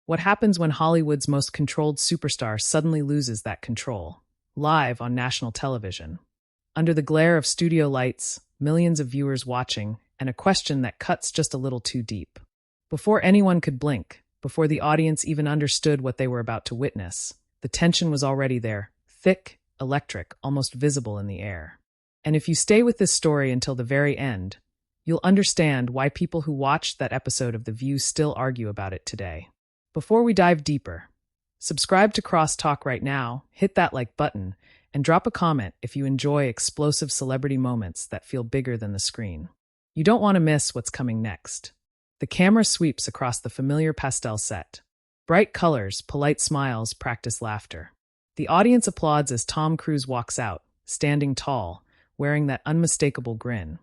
What happens when Hollywood's most controlled superstar suddenly loses that control? Live on national television. Under the glare of studio lights, millions of viewers watching, and a question that cuts just a little too deep. Before anyone could blink, before the audience even understood what they were about to witness, the tension was already there, thick, electric, almost visible in the air. And if you stay with this story until the very end, you'll understand why people who watched that episode of The View still argue about it today. Before we dive deeper, subscribe to Crosstalk right now, hit that like button, and drop a comment if you enjoy explosive celebrity moments that feel bigger than the screen. You don't want to miss what's coming next. The camera sweeps across the familiar pastel set. Bright colors, polite smiles, practiced laughter. The audience applauds as Tom Cruise walks out, standing tall, wearing that unmistakable grin,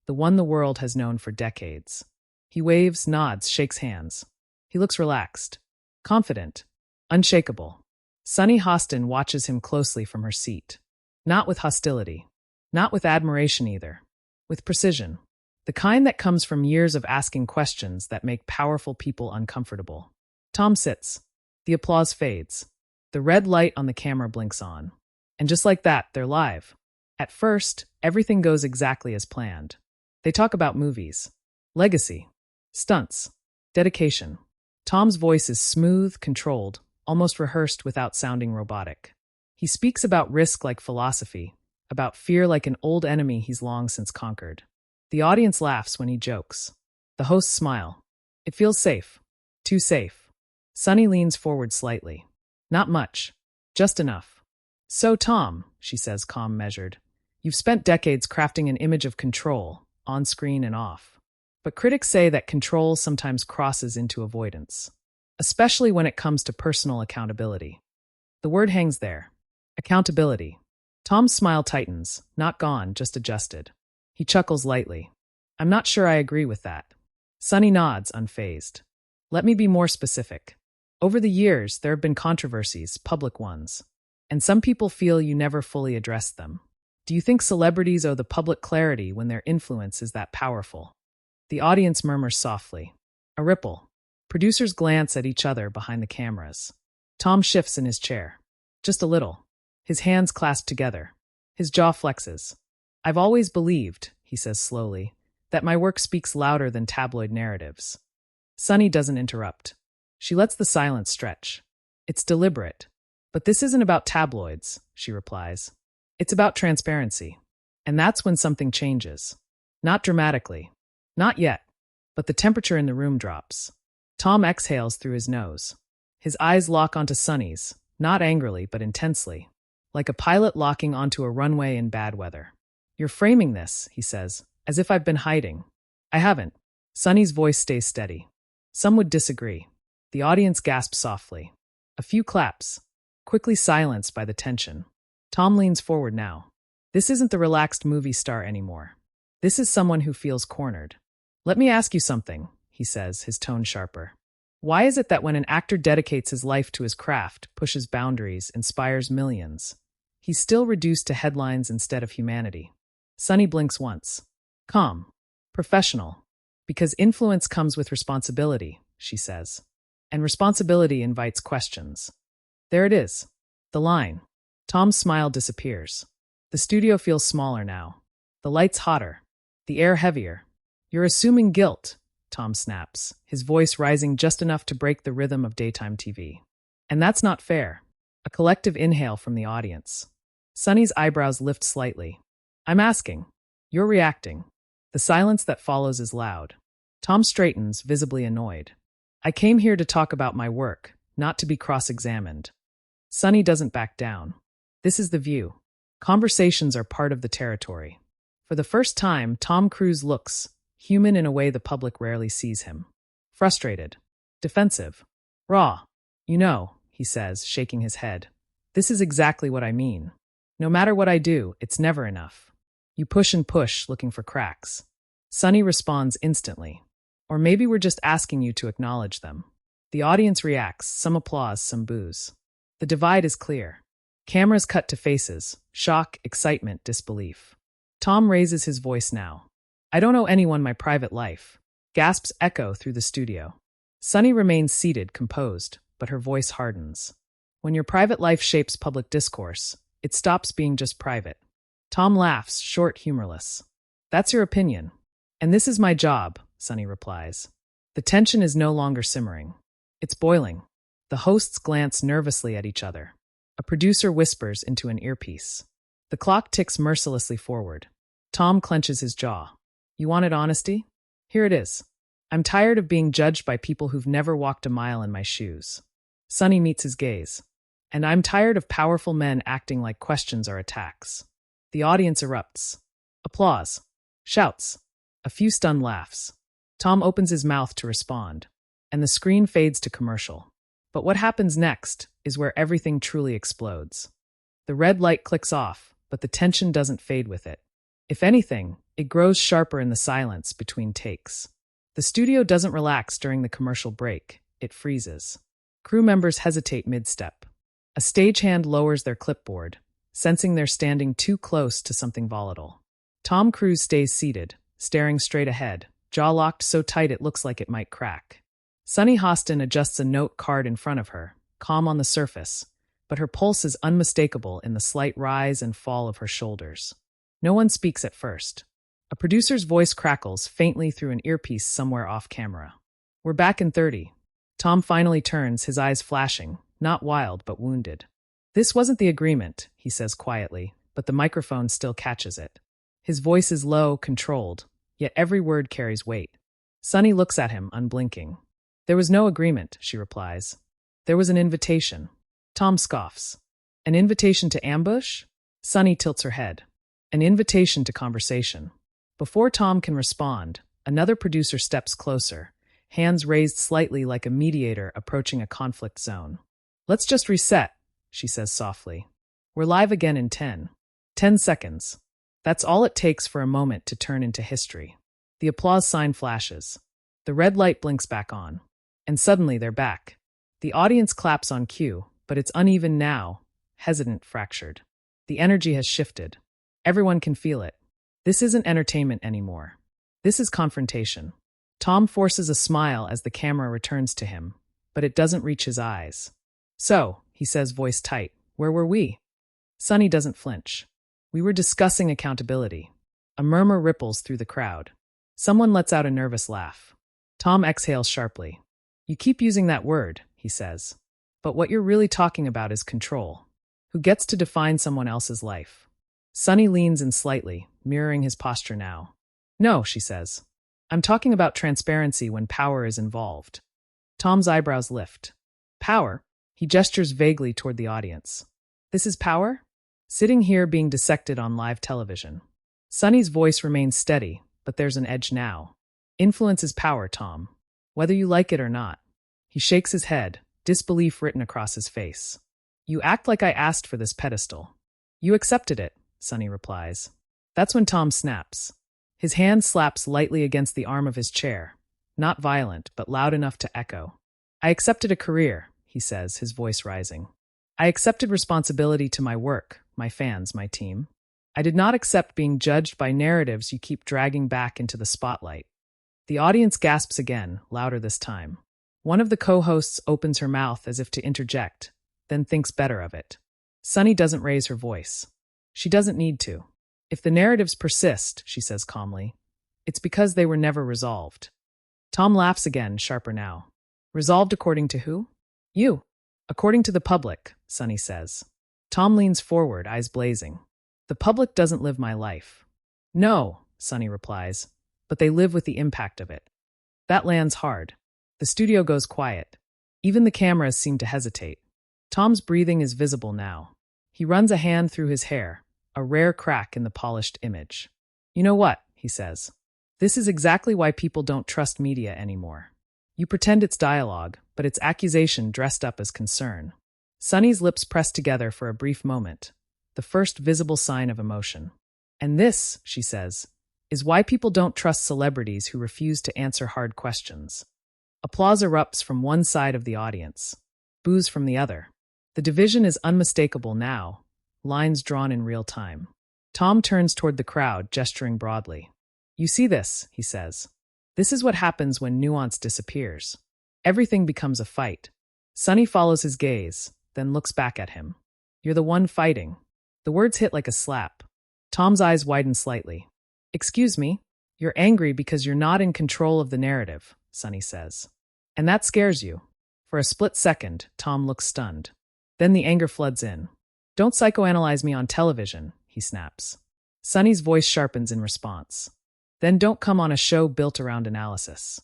the one the world has known for decades. He waves, nods, shakes hands. He looks relaxed, confident, unshakable. Sunny Hostin watches him closely from her seat. Not with hostility. Not with admiration either. With precision. The kind that comes from years of asking questions that make powerful people uncomfortable. Tom sits. The applause fades. The red light on the camera blinks on. And just like that, they're live. At first, everything goes exactly as planned. They talk about movies. Legacy. Stunts. Dedication. Tom's voice is smooth, controlled, almost rehearsed without sounding robotic. He speaks about risk like philosophy, about fear like an old enemy he's long since conquered. The audience laughs when he jokes. The hosts smile. It feels safe. Too safe. Sunny leans forward slightly. Not much. Just enough. So, Tom, she says, calm, measured, you've spent decades crafting an image of control, on screen and off. But critics say that control sometimes crosses into avoidance, especially when it comes to personal accountability. The word hangs there. Accountability. Tom's smile tightens, not gone, just adjusted. He chuckles lightly. I'm not sure I agree with that. Sunny nods, unfazed. Let me be more specific. Over the years, there have been controversies, public ones, and some people feel you never fully addressed them. Do you think celebrities owe the public clarity when their influence is that powerful? The audience murmurs softly. A ripple. Producers glance at each other behind the cameras. Tom shifts in his chair. Just a little. His hands clasp together. His jaw flexes. I've always believed, he says slowly, that my work speaks louder than tabloid narratives. Sunny doesn't interrupt. She lets the silence stretch. It's deliberate. But this isn't about tabloids, she replies. It's about transparency. And that's when something changes. Not dramatically. Not yet. But the temperature in the room drops. Tom exhales through his nose. His eyes lock onto Sunny's, not angrily but intensely, like a pilot locking onto a runway in bad weather. You're framing this, he says, as if I've been hiding. I haven't. Sunny's voice stays steady. Some would disagree. The audience gasps softly. A few claps, quickly silenced by the tension. Tom leans forward now. This isn't the relaxed movie star anymore. This is someone who feels cornered. Let me ask you something, he says, his tone sharper. Why is it that when an actor dedicates his life to his craft, pushes boundaries, inspires millions, he's still reduced to headlines instead of humanity? Sunny blinks once. Calm. Professional. Because influence comes with responsibility, she says. And responsibility invites questions. There it is. The line. Tom's smile disappears. The studio feels smaller now. The lights hotter. The air heavier. You're assuming guilt, Tom snaps, his voice rising just enough to break the rhythm of daytime TV. And that's not fair. A collective inhale from the audience. Sunny's eyebrows lift slightly. I'm asking. You're reacting. The silence that follows is loud. Tom straightens, visibly annoyed. I came here to talk about my work, not to be cross-examined. Sunny doesn't back down. This is The View. Conversations are part of the territory. For the first time, Tom Cruise looks human in a way the public rarely sees him. Frustrated. Defensive. Raw. You know, he says, shaking his head. This is exactly what I mean. No matter what I do, it's never enough. You push and push, looking for cracks. Sunny responds instantly. Or maybe we're just asking you to acknowledge them. The audience reacts, some applause, some boos. The divide is clear. Cameras cut to faces, shock, excitement, disbelief. Tom raises his voice now. I don't owe anyone my private life. Gasps echo through the studio. Sunny remains seated, composed, but her voice hardens. When your private life shapes public discourse, it stops being just private. Tom laughs, short, humorless. That's your opinion. And this is my job, Sunny replies. The tension is no longer simmering. It's boiling. The hosts glance nervously at each other. A producer whispers into an earpiece. The clock ticks mercilessly forward. Tom clenches his jaw. You wanted honesty? Here it is. I'm tired of being judged by people who've never walked a mile in my shoes. Sunny meets his gaze. And I'm tired of powerful men acting like questions are attacks. The audience erupts. Applause. Shouts. A few stunned laughs. Tom opens his mouth to respond, and the screen fades to commercial. But what happens next is where everything truly explodes. The red light clicks off, but the tension doesn't fade with it. If anything, it grows sharper in the silence between takes. The studio doesn't relax during the commercial break, it freezes. Crew members hesitate mid-step. A stagehand lowers their clipboard, sensing they're standing too close to something volatile. Tom Cruise stays seated, staring straight ahead, jaw locked so tight it looks like it might crack. Sunny Hostin adjusts a note card in front of her, calm on the surface, but her pulse is unmistakable in the slight rise and fall of her shoulders. No one speaks at first. A producer's voice crackles faintly through an earpiece somewhere off camera. We're back in 30. Tom finally turns, his eyes flashing, not wild but wounded. This wasn't the agreement, he says quietly, but the microphone still catches it. His voice is low, controlled, yet every word carries weight. Sunny looks at him, unblinking. There was no agreement, she replies. There was an invitation. Tom scoffs. An invitation to ambush? Sunny tilts her head. An invitation to conversation. Before Tom can respond, another producer steps closer, hands raised slightly like a mediator approaching a conflict zone. Let's just reset, she says softly. We're live again in 10 seconds. That's all it takes for a moment to turn into history. The applause sign flashes. The red light blinks back on. And suddenly they're back. The audience claps on cue, but it's uneven now, hesitant, fractured. The energy has shifted. Everyone can feel it. This isn't entertainment anymore. This is confrontation. Tom forces a smile as the camera returns to him, but it doesn't reach his eyes. So, he says, voice tight, where were we? Sunny doesn't flinch. We were discussing accountability. A murmur ripples through the crowd. Someone lets out a nervous laugh. Tom exhales sharply. You keep using that word, he says. But what you're really talking about is control. Who gets to define someone else's life? Sunny leans in slightly, mirroring his posture now. No, she says. I'm talking about transparency when power is involved. Tom's eyebrows lift. Power? He gestures vaguely toward the audience. This is power? Sitting here being dissected on live television. Sunny's voice remains steady, but there's an edge now. Influence is power, Tom. Whether you like it or not. He shakes his head, disbelief written across his face. You act like I asked for this pedestal. You accepted it, Sunny replies. That's when Tom snaps. His hand slaps lightly against the arm of his chair. Not violent, but loud enough to echo. I accepted a career, he says, his voice rising. I accepted responsibility to my work, my fans, my team. I did not accept being judged by narratives you keep dragging back into the spotlight. The audience gasps again, louder this time. One of the co-hosts opens her mouth as if to interject, then thinks better of it. Sunny doesn't raise her voice. She doesn't need to. If the narratives persist, she says calmly, it's because they were never resolved. Tom laughs again, sharper now. Resolved according to who? You. According to the public, Sunny says. Tom leans forward, eyes blazing. The public doesn't live my life. No, Sunny replies, but they live with the impact of it. That lands hard. The studio goes quiet. Even the cameras seem to hesitate. Tom's breathing is visible now. He runs a hand through his hair, a rare crack in the polished image. You know what, he says. This is exactly why people don't trust media anymore. You pretend it's dialogue, but it's accusation dressed up as concern. Sunny's lips press together for a brief moment, the first visible sign of emotion. And this, she says, is why people don't trust celebrities who refuse to answer hard questions. Applause erupts from one side of the audience, boos from the other. The division is unmistakable now, lines drawn in real time. Tom turns toward the crowd, gesturing broadly. You see this, he says. This is what happens when nuance disappears. Everything becomes a fight. Sunny follows his gaze, then looks back at him. You're the one fighting. The words hit like a slap. Tom's eyes widen slightly. Excuse me? You're angry because you're not in control of the narrative, Sunny says. And that scares you. For a split second, Tom looks stunned. Then the anger floods in. Don't psychoanalyze me on television, he snaps. Sunny's voice sharpens in response. Then don't come on a show built around analysis.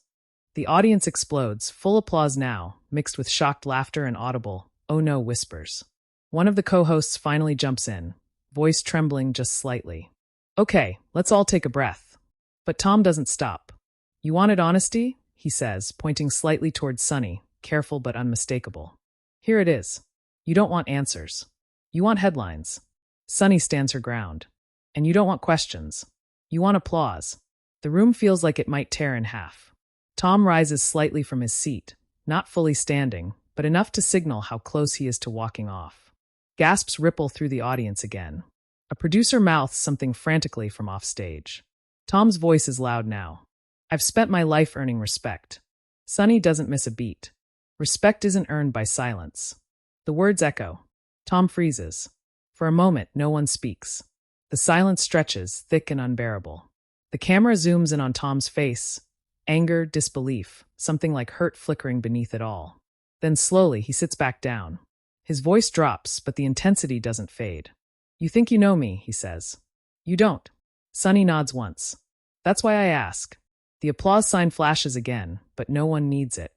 The audience explodes, full applause now, mixed with shocked laughter and audible, oh no whispers. One of the co-hosts finally jumps in, voice trembling just slightly. Okay, let's all take a breath. But Tom doesn't stop. You wanted honesty? He says, pointing slightly towards Sunny, careful but unmistakable. Here it is. You don't want answers. You want headlines. Sunny stands her ground. And you don't want questions. You want applause. The room feels like it might tear in half. Tom rises slightly from his seat, not fully standing, but enough to signal how close he is to walking off. Gasps ripple through the audience again. A producer mouths something frantically from offstage. Tom's voice is loud now. I've spent my life earning respect. Sunny doesn't miss a beat. Respect isn't earned by silence. The words echo. Tom freezes. For a moment, no one speaks. The silence stretches, thick and unbearable. The camera zooms in on Tom's face. Anger, disbelief, something like hurt flickering beneath it all. Then slowly, he sits back down. His voice drops, but the intensity doesn't fade. You think you know me, he says. You don't. Sunny nods once. That's why I ask. The applause sign flashes again, but no one needs it.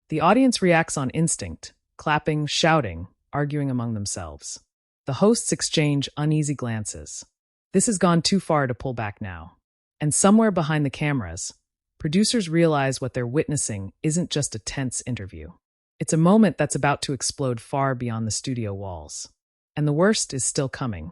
The audience reacts on instinct, clapping, shouting, arguing among themselves. The hosts exchange uneasy glances. This has gone too far to pull back now. And somewhere behind the cameras, producers realize what they're witnessing isn't just a tense interview. It's a moment that's about to explode far beyond the studio walls. And the worst is still coming.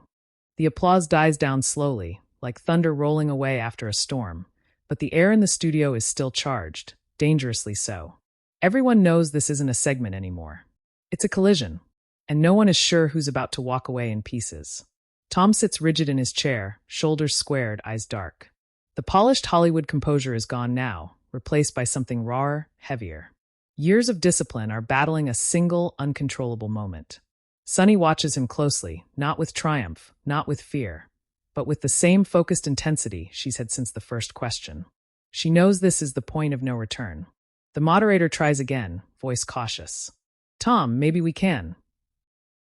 The applause dies down slowly, like thunder rolling away after a storm, but the air in the studio is still charged, dangerously so. Everyone knows this isn't a segment anymore. It's a collision, and no one is sure who's about to walk away in pieces. Tom sits rigid in his chair, shoulders squared, eyes dark. The polished Hollywood composure is gone now, replaced by something rawer, heavier. Years of discipline are battling a single, uncontrollable moment. Sunny watches him closely, not with triumph, not with fear, but with the same focused intensity she's had since the first question. She knows this is the point of no return. The moderator tries again, voice cautious. Tom, maybe we can.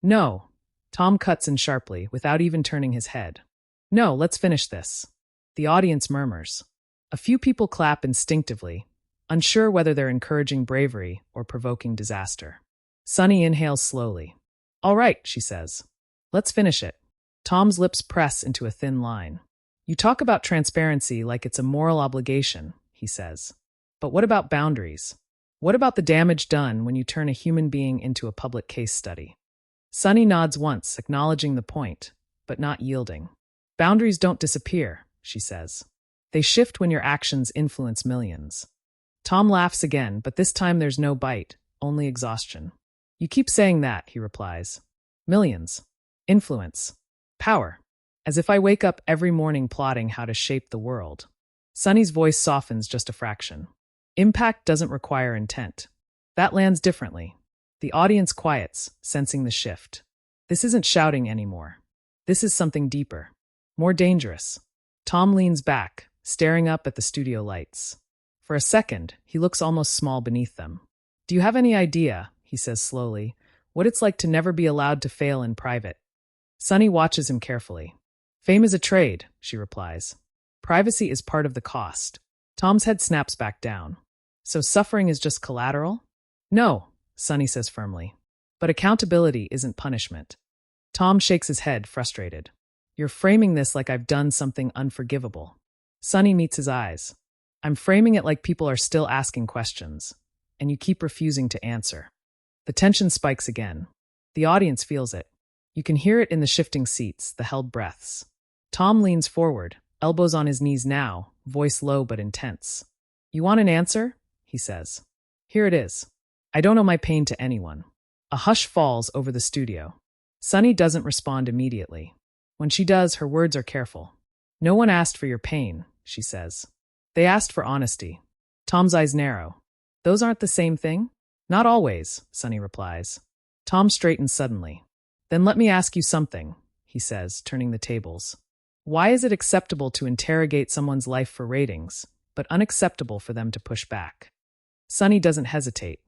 No. Tom cuts in sharply, without even turning his head. No, let's finish this. The audience murmurs. A few people clap instinctively, unsure whether they're encouraging bravery or provoking disaster. Sunny inhales slowly. All right, she says. Let's finish it. Tom's lips press into a thin line. You talk about transparency like it's a moral obligation, he says. But what about boundaries? What about the damage done when you turn a human being into a public case study? Sunny nods once, acknowledging the point, but not yielding. Boundaries don't disappear, she says. They shift when your actions influence millions. Tom laughs again, but this time there's no bite, only exhaustion. You keep saying that, he replies. Millions. Influence. Power. As if I wake up every morning plotting how to shape the world. Sunny's voice softens just a fraction. Impact doesn't require intent. That lands differently. The audience quiets, sensing the shift. This isn't shouting anymore. This is something deeper. More dangerous. Tom leans back, staring up at the studio lights. For a second, he looks almost small beneath them. Do you have any idea, he says slowly, what it's like to never be allowed to fail in private? Sunny watches him carefully. Fame is a trade, she replies. Privacy is part of the cost. Tom's head snaps back down. So suffering is just collateral? No, Sunny says firmly. But accountability isn't punishment. Tom shakes his head, frustrated. You're framing this like I've done something unforgivable. Sunny meets his eyes. I'm framing it like people are still asking questions, and you keep refusing to answer. The tension spikes again. The audience feels it. You can hear it in the shifting seats, the held breaths. Tom leans forward, elbows on his knees now, voice low but intense. You want an answer? He says. Here it is. I don't owe my pain to anyone. A hush falls over the studio. Sunny doesn't respond immediately. When she does, her words are careful. No one asked for your pain, she says. They asked for honesty. Tom's eyes narrow. Those aren't the same thing? Not always, Sunny replies. Tom straightens suddenly. Then let me ask you something, he says, turning the tables. Why is it acceptable to interrogate someone's life for ratings, but unacceptable for them to push back? Sunny doesn't hesitate.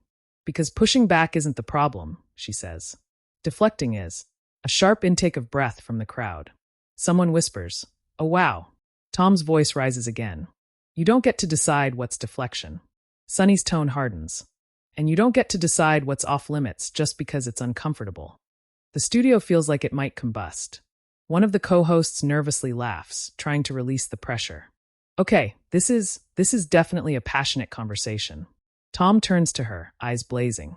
Because pushing back isn't the problem, she says. Deflecting is. A sharp intake of breath from the crowd. Someone whispers, "Oh wow." Tom's voice rises again. You don't get to decide what's deflection. Sunny's tone hardens. And you don't get to decide what's off limits just because it's uncomfortable. The studio feels like it might combust. One of the co-hosts nervously laughs, trying to release the pressure. Okay, this is definitely a passionate conversation. Tom turns to her, eyes blazing.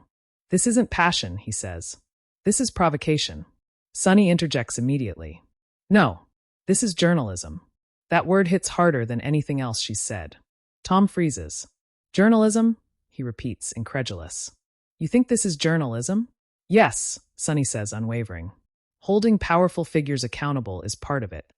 This isn't passion, he says. This is provocation. Sunny interjects immediately. No, this is journalism. That word hits harder than anything else she's said. Tom freezes. Journalism? He repeats, incredulous. You think this is journalism? Yes, Sunny says, unwavering. Holding powerful figures accountable is part of it.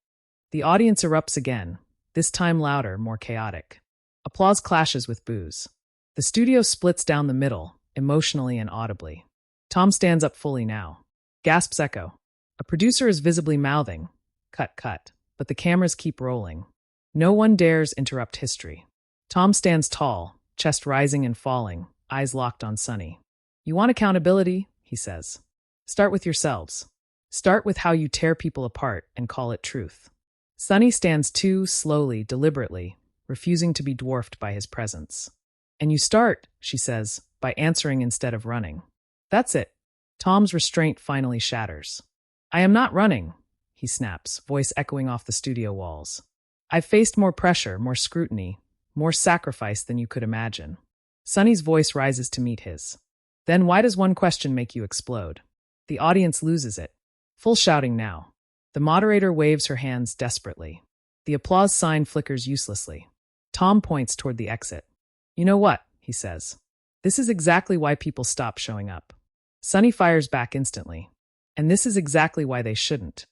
The audience erupts again, this time louder, more chaotic. Applause clashes with boos. The studio splits down the middle, emotionally and audibly. Tom stands up fully now. Gasps echo. A producer is visibly mouthing, "Cut, cut," but the cameras keep rolling. No one dares interrupt history. Tom stands tall, chest rising and falling, eyes locked on Sunny. You want accountability? He says. Start with yourselves. Start with how you tear people apart and call it truth. Sunny stands too, slowly, deliberately, refusing to be dwarfed by his presence. And you start, she says, by answering instead of running. That's it. Tom's restraint finally shatters. I am not running, he snaps, voice echoing off the studio walls. I've faced more pressure, more scrutiny, more sacrifice than you could imagine. Sunny's voice rises to meet his. Then why does one question make you explode? The audience loses it. Full shouting now. The moderator waves her hands desperately. The applause sign flickers uselessly. Tom points toward the exit. You know what? He says. This is exactly why people stop showing up. Sunny fires back instantly. And this is exactly why they shouldn't.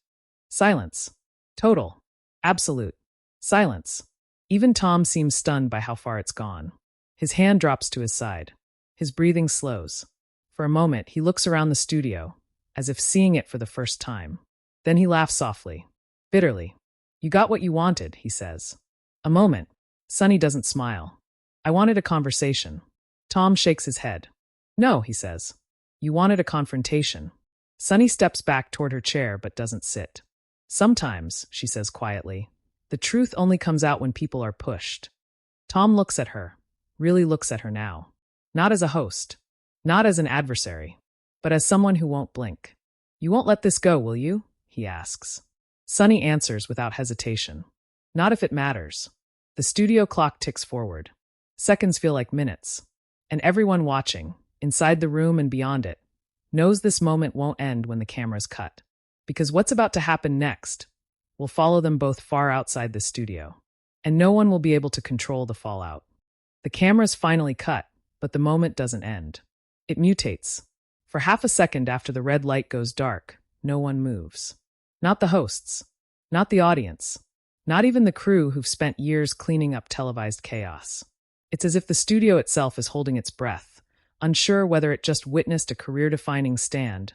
Silence. Total. Absolute. Silence. Even Tom seems stunned by how far it's gone. His hand drops to his side. His breathing slows. For a moment, he looks around the studio, as if seeing it for the first time. Then he laughs softly, bitterly. You got what you wanted, he says. A moment. Sunny doesn't smile. I wanted a conversation. Tom shakes his head. No, he says. You wanted a confrontation. Sunny steps back toward her chair but doesn't sit. Sometimes, she says quietly, the truth only comes out when people are pushed. Tom looks at her, really looks at her now. Not as a host, not as an adversary, but as someone who won't blink. You won't let this go, will you? He asks. Sunny answers without hesitation. Not if it matters. The studio clock ticks forward. Seconds feel like minutes. And everyone watching, inside the room and beyond it, knows this moment won't end when the cameras cut. Because what's about to happen next will follow them both far outside the studio. And no one will be able to control the fallout. The cameras finally cut, but the moment doesn't end. It mutates. For half a second after the red light goes dark, no one moves. Not the hosts. Not the audience. Not even the crew who've spent years cleaning up televised chaos. It's as if the studio itself is holding its breath, unsure whether it just witnessed a career-defining stand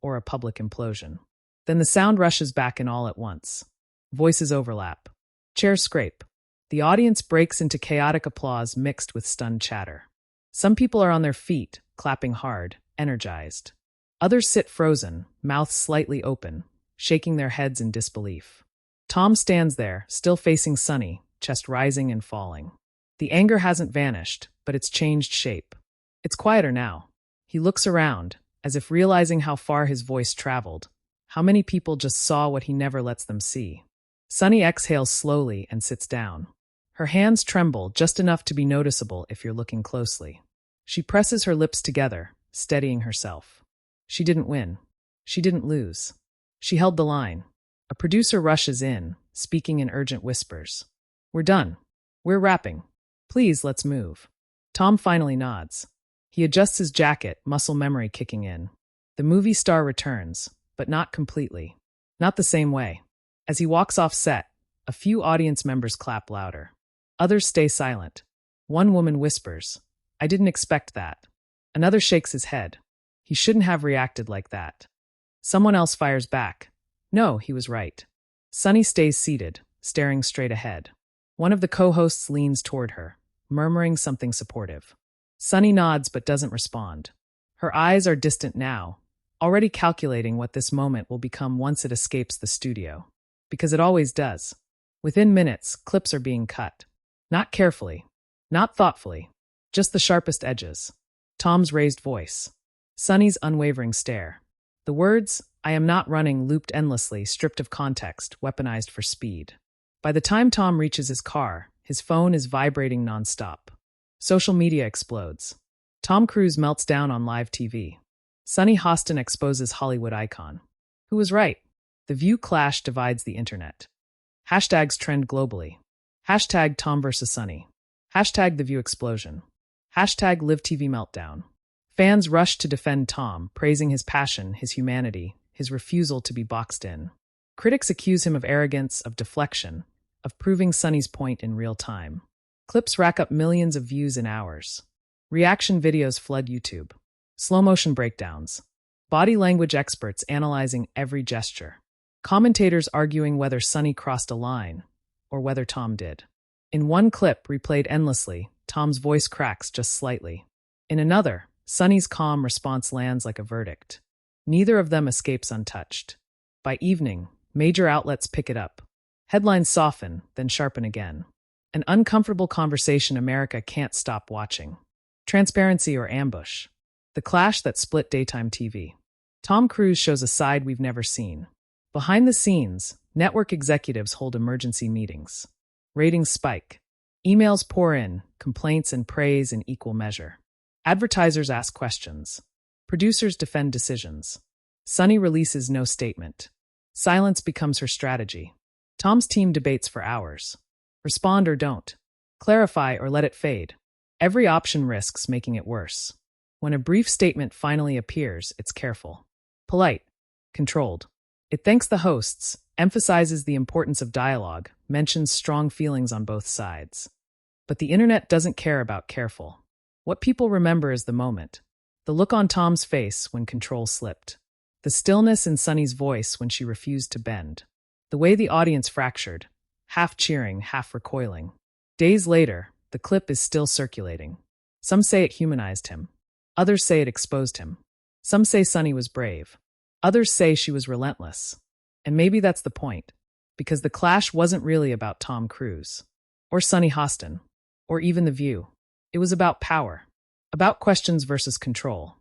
or a public implosion. Then the sound rushes back in all at once. Voices overlap. Chairs scrape. The audience breaks into chaotic applause mixed with stunned chatter. Some people are on their feet, clapping hard, energized. Others sit frozen, mouths slightly open, shaking their heads in disbelief. Tom stands there, still facing Sunny, chest rising and falling. The anger hasn't vanished, but it's changed shape. It's quieter now. He looks around, as if realizing how far his voice traveled, how many people just saw what he never lets them see. Sunny exhales slowly and sits down. Her hands tremble just enough to be noticeable if you're looking closely. She presses her lips together, steadying herself. She didn't win. She didn't lose. She held the line. A producer rushes in, speaking in urgent whispers. We're done. We're wrapping. Please, let's move. Tom finally nods. He adjusts his jacket, muscle memory kicking in. The movie star returns, but not completely. Not the same way. As he walks off set, a few audience members clap louder. Others stay silent. One woman whispers, I didn't expect that. Another shakes his head. He shouldn't have reacted like that. Someone else fires back. No, he was right. Sunny stays seated, staring straight ahead. One of the co-hosts leans toward her, murmuring something supportive. Sunny nods but doesn't respond. Her eyes are distant now, already calculating what this moment will become once it escapes the studio. Because it always does. Within minutes, clips are being cut. Not carefully, not thoughtfully, just the sharpest edges. Tom's raised voice. Sunny's unwavering stare. The words, "I am not running," looped endlessly, stripped of context, weaponized for speed. By the time Tom reaches his car, his phone is vibrating nonstop. Social media explodes. Tom Cruise melts down on live TV. Sunny Hostin exposes Hollywood icon. Who was right? The view clash divides the internet. Hashtags trend globally. Hashtag Tom versus Sunny. Hashtag The View explosion. Hashtag Live TV meltdown. Fans rush to defend Tom, praising his passion, his humanity, his refusal to be boxed in. Critics accuse him of arrogance, of deflection, of proving Sunny's point in real time. Clips rack up millions of views in hours. Reaction videos flood YouTube. Slow-motion breakdowns. Body language experts analyzing every gesture. Commentators arguing whether Sunny crossed a line, or whether Tom did. In one clip, replayed endlessly, Tom's voice cracks just slightly. In another, Sunny's calm response lands like a verdict. Neither of them escapes untouched. By evening, major outlets pick it up. Headlines soften, then sharpen again. An uncomfortable conversation America can't stop watching. Transparency or ambush. The clash that split daytime TV. Tom Cruise shows a side we've never seen. Behind the scenes, network executives hold emergency meetings. Ratings spike. Emails pour in, complaints and praise in equal measure. Advertisers ask questions. Producers defend decisions. Sunny releases no statement. Silence becomes her strategy. Tom's team debates for hours. Respond or don't. Clarify or let it fade. Every option risks making it worse. When a brief statement finally appears, it's careful. Polite. Controlled. It thanks the hosts, emphasizes the importance of dialogue, mentions strong feelings on both sides. But the internet doesn't care about careful. What people remember is the moment. The look on Tom's face when control slipped. The stillness in Sunny's voice when she refused to bend. The way the audience fractured, half cheering, half recoiling. Days later, the clip is still circulating. Some say it humanized him. Others say it exposed him. Some say Sunny was brave. Others say she was relentless. And maybe that's the point. Because the clash wasn't really about Tom Cruise. Or Sunny Hostin. Or even The View. It was about power. About questions versus control.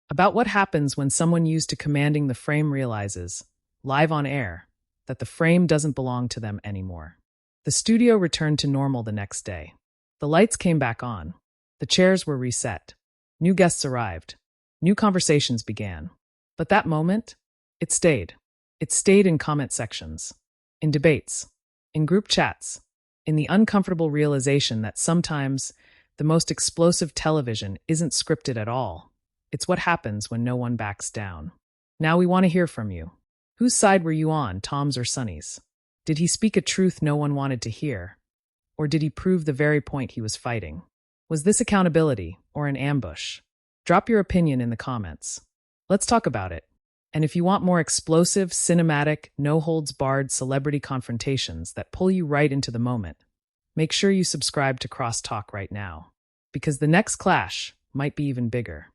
About what happens when someone used to commanding the frame realizes, live on air, that the frame doesn't belong to them anymore. The studio returned to normal the next day. The lights came back on. The chairs were reset. New guests arrived. New conversations began. But that moment, it stayed. It stayed in comment sections, in debates, in group chats, in the uncomfortable realization that sometimes the most explosive television isn't scripted at all. It's what happens when no one backs down. Now we want to hear from you. Whose side were you on, Tom's or Sunny's? Did he speak a truth no one wanted to hear? Or did he prove the very point he was fighting? Was this accountability or an ambush? Drop your opinion in the comments. Let's talk about it. And if you want more explosive, cinematic, no-holds-barred celebrity confrontations that pull you right into the moment, make sure you subscribe to Crosstalk right now. Because the next clash might be even bigger.